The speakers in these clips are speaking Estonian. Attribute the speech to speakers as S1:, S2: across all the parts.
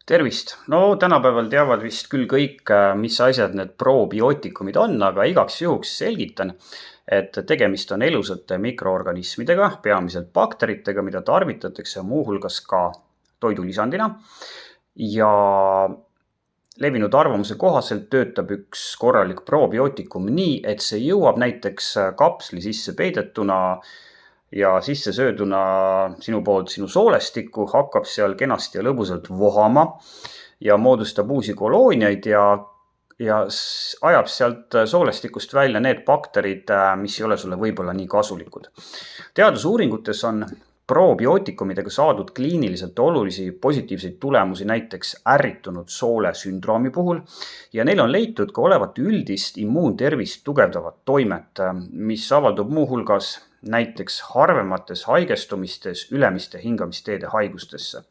S1: Tervist! No tänapäeval teavad vist küll kõik, mis asjad need probiootikumid on, aga igaks juhuks selgitan, et tegemist on elusate mikroorganismidega, peamiselt bakteritega, mida tarvitatakse muuhulgas ka toidulisandina. Ja levinud arvamuse kohaselt töötab üks korralik probiootikum nii, et see jõuab näiteks kapsli sisse peidetuna ja sisse sööduna sinu poolt sinu soolestikku, hakkab seal kenasti ja lõbusalt vohama ja moodustab uusi kolooniaid ja ajab sealt soolestikust välja need bakterid, mis ei ole sulle võib-olla nii kasulikud. Teadusuuringutes on probiootikumidega saadud kliiniliselt olulisi positiivseid tulemusi näiteks ärritunud soole sündroomi puhul ja neil on leitud ka olevat üldist immuuntervist tugevdavat toimet, mis avaldub muuhulgas näiteks harvemates haigestumistes ülemiste hingamisteede haigustesse.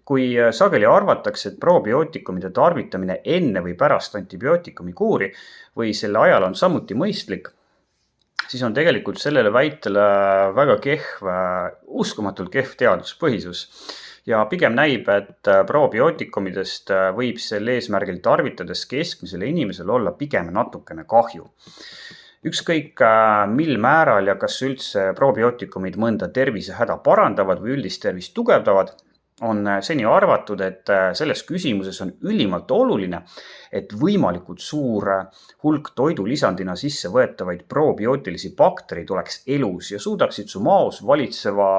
S1: Kui sageli arvatakse, et probiootikumide tarvitamine enne või pärast antibiootikumi kuuri või selle ajal on samuti mõistlik, siis on tegelikult sellele väitele väga uskumatult kehv teaduspõhisus. Ja pigem näib, et probiootikumidest võib sel eesmärgil tarvitades keskmisele inimesele olla pigem natukene kahju. Ükskõik mil määral ja kas üldse probiootikumid mõnda tervisehäda parandavad või üldist tervist tugevdavad, on seni arvatud, et selles küsimuses on ülimalt oluline, et võimalikult suur hulk toidulisandina sisse võetavaid probiootilisi bakterid oleks elus ja suudaksid su maos valitseva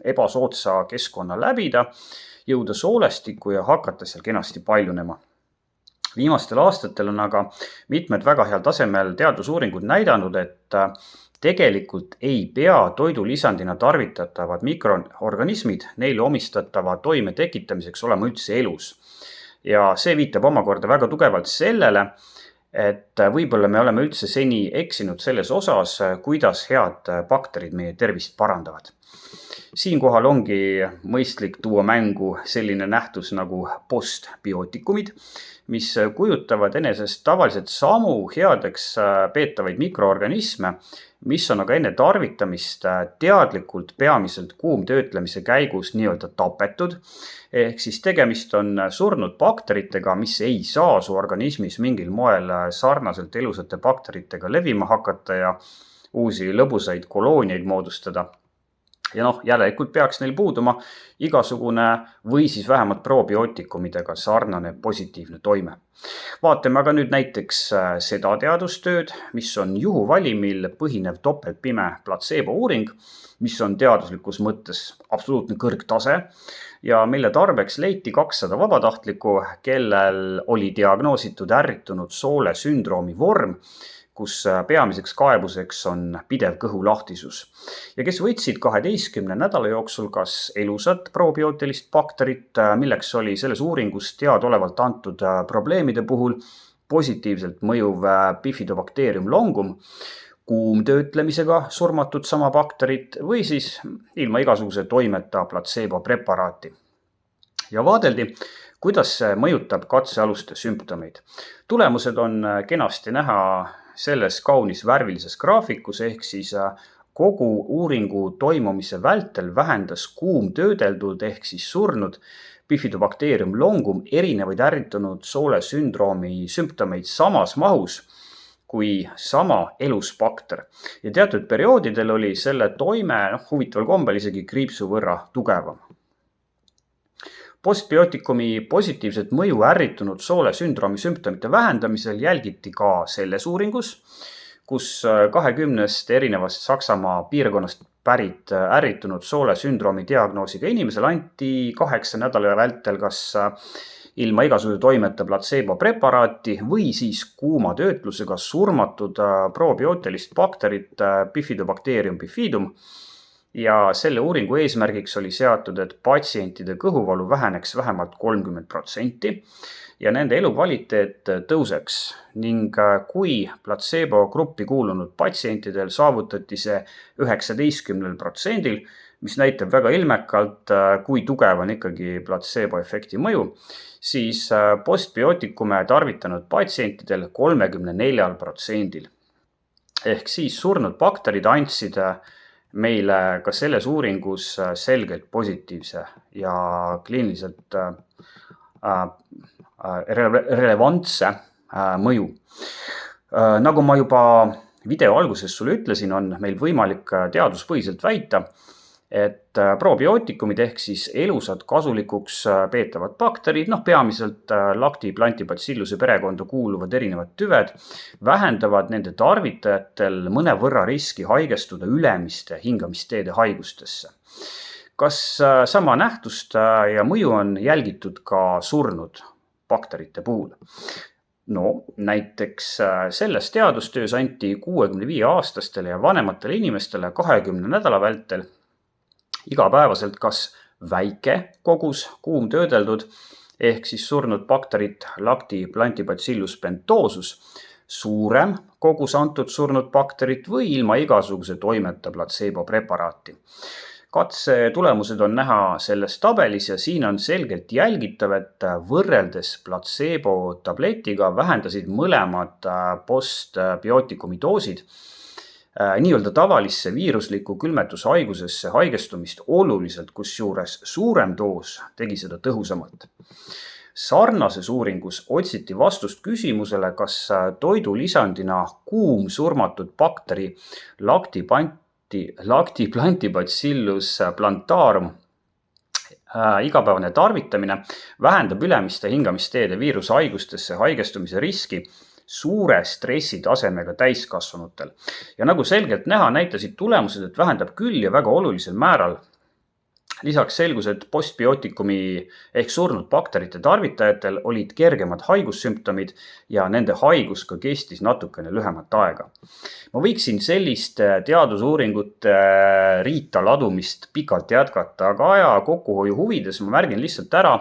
S1: ebasoodsa keskkonna läbida, jõuda soolestikku ja hakata seal kenasti paljunema. Viimastel aastatel on aga mitmed väga heal tasemel teadusuuringud näidanud, et tegelikult ei pea toidulisandina tarvitatavad mikroorganismid neile omistatava toime tekitamiseks olema üldse elus. Ja see viitab omakorda väga tugevalt sellele, et võib-olla me oleme üldse seni eksinud selles osas, kuidas head bakterid meie tervist parandavad. Siinkohal ongi mõistlik tuua mängu selline nähtus nagu postbiootikumid, mis kujutavad enesest tavaliselt samu headeks peetavaid mikroorganisme, mis on aga enne tarvitamist teadlikult peamiselt kuumtöötlemise käigus nii-öelda tapetud, ehk siis tegemist on surnud bakteritega, mis ei saa su organismis mingil moel sarnaselt elusate bakteritega levima hakata ja uusi lõbusaid kolooniaid moodustada. Ja järelikult peaks neil puuduma igasugune või siis vähemalt probiootikumidega sarnane positiivne toime. Vaatame aga nüüd näiteks seda teadustööd, mis on juhuvalimil põhinev topeltpime platseebo-uuring, mis on teaduslikus mõttes absoluutne kõrgtase ja mille tarbeks leiti 200 vabatahtlikku, kellel oli diagnoositud ärritunud soole sündroomi vorm, kus peamiseks kaebuseks on pidev kõhulahtisus ja kes võtsid 12 nädala jooksul kas elusat probiootilist bakterit, milleks oli selles uuringus teadaolevalt antud probleemide puhul positiivselt mõjuv Bifidobacterium longum, kuumtöötlemisega surmatud sama bakterit või siis ilma igasuguse toimeta platseebo preparaati. Ja vaadeldi, kuidas see mõjutab katsealuste sümptomeid. Tulemused on kenasti näha selles kaunis värvilises graafikus, ehk siis kogu uuringu toimumise vältel vähendas kuumtöödeldud ehk siis surnud Bifidobacterium longum erinevaid ärritunud soole sündroomi sümptomeid samas mahus kui sama elus bakter. Ja teatud perioodidel oli selle toime huvitaval kombel isegi kriipsu võrra tugevam. Postbiootikumi positiivset mõju ärritunud soole sündroomi sümptomite vähendamisel jälgiti ka selles uuringus, kus 20 erinevast Saksamaa piirkonnast pärit ärritunud soole sündroomi diagnoosiga inimesel anti 8 nädala vältel kas ilma igasuguse toimeta platseebo preparaati või siis kuuma töötlusega surmatud probiootilist bakterit Bifidobacterium bifidum. Ja selle uuringu eesmärgiks oli seatud, et patsientide kõhuvalu väheneks vähemalt 30% ja nende elukvaliteet tõuseks ning kui platseebo gruppi kuulunud patsientidel saavutati see 19%, mis näitab väga ilmekalt, kui tugev on ikkagi platseebo efekti mõju, siis postbiootikume tarvitanud patsientidel 34%. Ehk siis surnud bakterid andsid meile ka selles uuringus selgelt positiivse ja kliiniliselt relevantse mõju. Nagu ma juba video alguses sulle ütlesin, on meil võimalik teaduspõhiselt väita, et probiootikumid ehk siis elusad kasulikuks peetavad bakterid, peamiselt Lactobacilluse perekonda kuuluvad erinevad tüved, vähendavad nende tarvitajatel mõnevõrra riski haigestuda ülemiste hingamisteede haigustesse. Kas sama nähtust ja mõju on jälgitud ka surnud bakterite puhul? Näiteks selles teadustöös anti 65-aastastele ja vanematele inimestele 20 nädala vältel igapäevaselt kas väike kogus kuumtöödeldud ehk siis surnud bakterit Lactobacillus pentosus, suurem kogus antud surnud bakterit või ilma igasuguse toimeta placebo preparaati. Katse tulemused on näha selles tabelis ja siin on selgelt jälgitav, et võrreldes placebo tabletiga vähendasid mõlemad postbiootikumi doosid nii-öelda tavalisse viirusliku külmetushaigusesse haigestumist oluliselt, kusjuures suurem doos tegi seda tõhusamalt. Sarnases uuringus otsiti vastust küsimusele, kas toidulisandina kuum surmatud bakteri Lactobacillus plantarum igapäevane tarvitamine vähendab ülemiste hingamisteede viirushaigustesse haigestumise riski suure stressitasemega täiskasvanutel. Ja nagu selgelt näha, näitasid tulemused, et vähendab küll ja väga olulisel määral. Lisaks selgus, et postbiootikumi ehk surnud bakterite tarvitajatel olid kergemad haigussümptomid ja nende haigus ka kestis natukene lühemat aega. Ma võiksin sellist teadusuuringute riita ladumist pikalt jätkata, aga aja kokkuhoiu huvides ma märgin lihtsalt ära,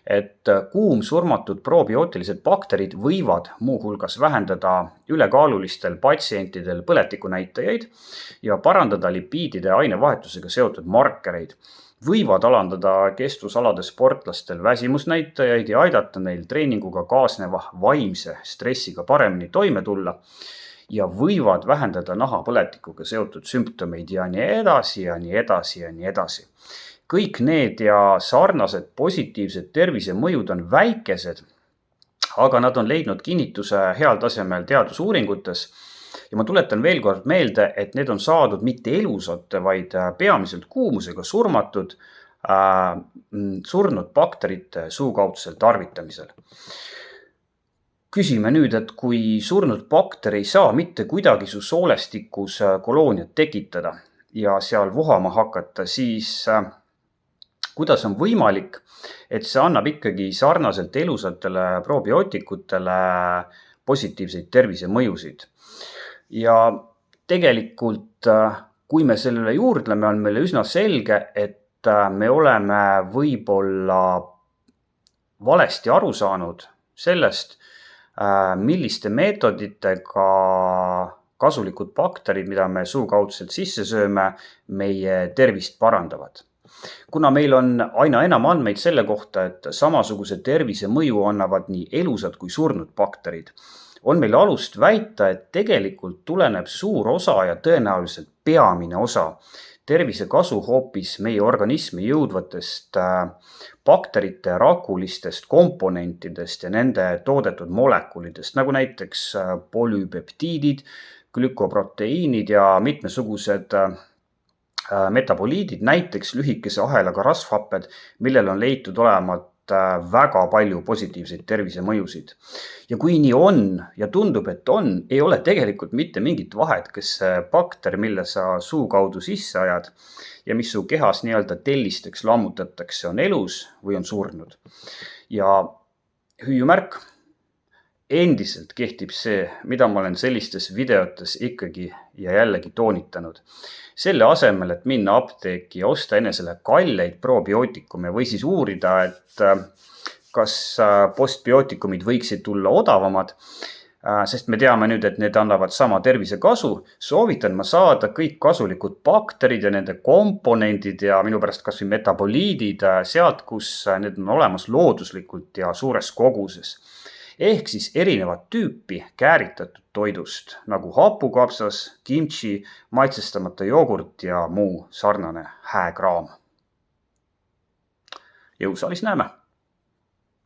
S1: et kuumsurmatud probiootilised bakterid võivad muuhulgas vähendada ülekaalulistel patsientidel põletikunäitajaid ja parandada lipiidide ainevahetusega seotud markereid, võivad alandada kestvusalade sportlastel väsimusnäitajaid ja aidata neil treeninguga kaasneva vaimse stressiga paremini toime tulla ja võivad vähendada nahapõletikuga seotud sümptomeid ja nii edasi ja nii edasi ja nii edasi. Kõik need ja sarnased positiivsed tervisemõjud on väikesed, aga nad on leidnud kinnituse heal tasemel teadusuuringutes. Ja ma tuletan veel kord meelde, et need on saadud mitte elusate, vaid peamiselt kuumusega surnud bakterite suukaudsel tarvitamisel. Küsime nüüd, et kui surnud bakter ei saa mitte kuidagi su soolestikus kolooniat tekitada ja seal vohama hakata, siis kuidas on võimalik, et see annab ikkagi sarnaselt elusatele probiootikutele positiivseid tervisemõjusid. Ja tegelikult, kui me sellele juurdleme, on meile üsna selge, et me oleme võib-olla valesti aru saanud sellest, milliste meetoditega kasulikud bakterid, mida me suukaudselt sisse sööme, meie tervist parandavad. Kuna meil on aina enam andmeid selle kohta, et samasuguse tervise mõju annavad nii elusad kui surnud bakterid, on meil alust väita, et tegelikult tuleneb suur osa ja tõenäoliselt peamine osa tervise kasu hoopis meie organismi jõudvatest bakterite rakulistest komponentidest ja nende toodetud molekulidest, nagu näiteks polüpeptiidid, glükoproteiinid ja mitmesugused metaboliidid, näiteks lühikese ahelaga rasvhapped, millel on leitud olevat väga palju positiivseid tervisemõjusid. Ja kui nii on ja tundub, et on, ei ole tegelikult mitte mingit vahet, kas see bakter, mille sa suu kaudu sisse ajad ja mis su kehas nii-öelda tellisteks lammutatakse, on elus või on surnud. Ja hüüumärk. Endiselt kehtib see, mida ma olen sellistes videotes ikkagi ja jällegi toonitanud. Selle asemel, et minna apteeki ja osta enesele kalleid probiootikume või siis uurida, et kas postbiootikumid võiksid tulla odavamad, sest me teame nüüd, et need annavad sama tervisekasu, soovitan ma saada kõik kasulikud bakterid ja nende komponendid ja minu pärast kas või metaboliidid sealt, kus need on olemas looduslikult ja suures koguses. Ehk siis erinevat tüüpi kääritatud toidust, nagu hapukapsas, kimchi, maitsestamata jogurt ja muu sarnane hääkraam. Jõusaalis näeme!